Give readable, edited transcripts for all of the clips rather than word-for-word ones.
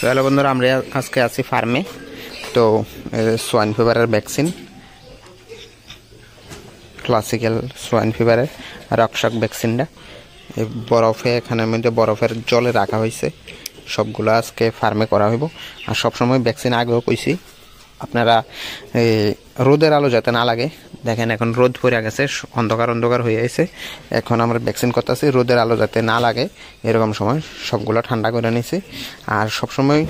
So hello বন্ধুরা, আমরা আজকে আছি ফার্মে। তো সোয়াইন ফিভারের ভ্যাকসিন, ক্লাসিক্যাল সোয়াইন ফিভারের রক্ষক ভ্যাকসিনটা এই বরফে, এখানের মধ্যে বরফের জলে রাখা হয়েছে। সবগুলো আজকে ফার্মে করা হইব। আর সবসময় ভ্যাকসিন আগেও কইছি, আপনারা রোদের আলো যাতে না লাগে। দেখেন এখন রোদ পড়ে গেছে, অন্ধকার অন্ধকার হয়ে গেছে। এখন আমরা ভ্যাকসিন করতেছি, রোদের আলো যাতে না লাগে এরকম সময় সবগুলো ঠান্ডা করে নিছি। আর সবসময়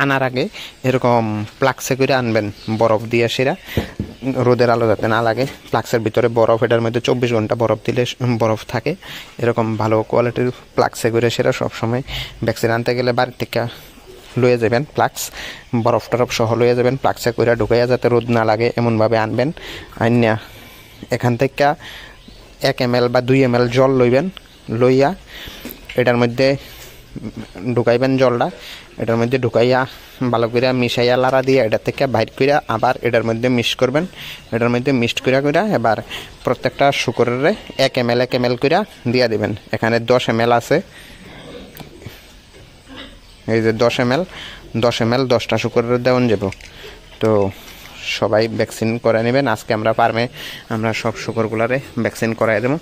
আনার আগে এরকম প্লাক্সে করে আনবেন, বরফ দিয়ে সেরা, রোদের আলো যাতে না লাগে। প্লাক্সের ভিতরে বরফ, এটার মধ্যে 24 ঘন্টা বরফ দিলে বরফ থাকে। এরকম ভালো কোয়ালিটির প্লাক্সে করে সেরা সবসময় ভ্যাকসিন আনতে গেলে বাড়ির থেকে লয়ে যাবেন। প্লাক্স বরফ টরফ সহ লয়ে যাবেন, প্লাক্সে করে ঢুকাইয়া যাতে রোদ না লাগে এমনভাবে আনবেন। আইনা এখান থেকে 1 ml বা 2 ml জল লইবেন, লইয়া এটার মধ্যে ঢুকাইবেন জলটা। এটার মধ্যে ঢুকাইয়া ভালো করে মিশাইয়া লাড়া দিয়ে এটা থেকে বাইর করে আবার এটার মধ্যে মিক্স করবেন। এটার মধ্যে মিক্সড করে এবার প্রত্যেকটা শুকরের 1 ml করে দিয়া দিবেন। এখানে 10 ml আছে, এই যে 10 ml 10টা শুকরের দেওয়ান যাব। তো সবাই ভ্যাকসিন করে নেবেন। আজকে আমরা ফার্মে আমরা সব শুকরগুলারে ভ্যাকসিন করাই দেবো।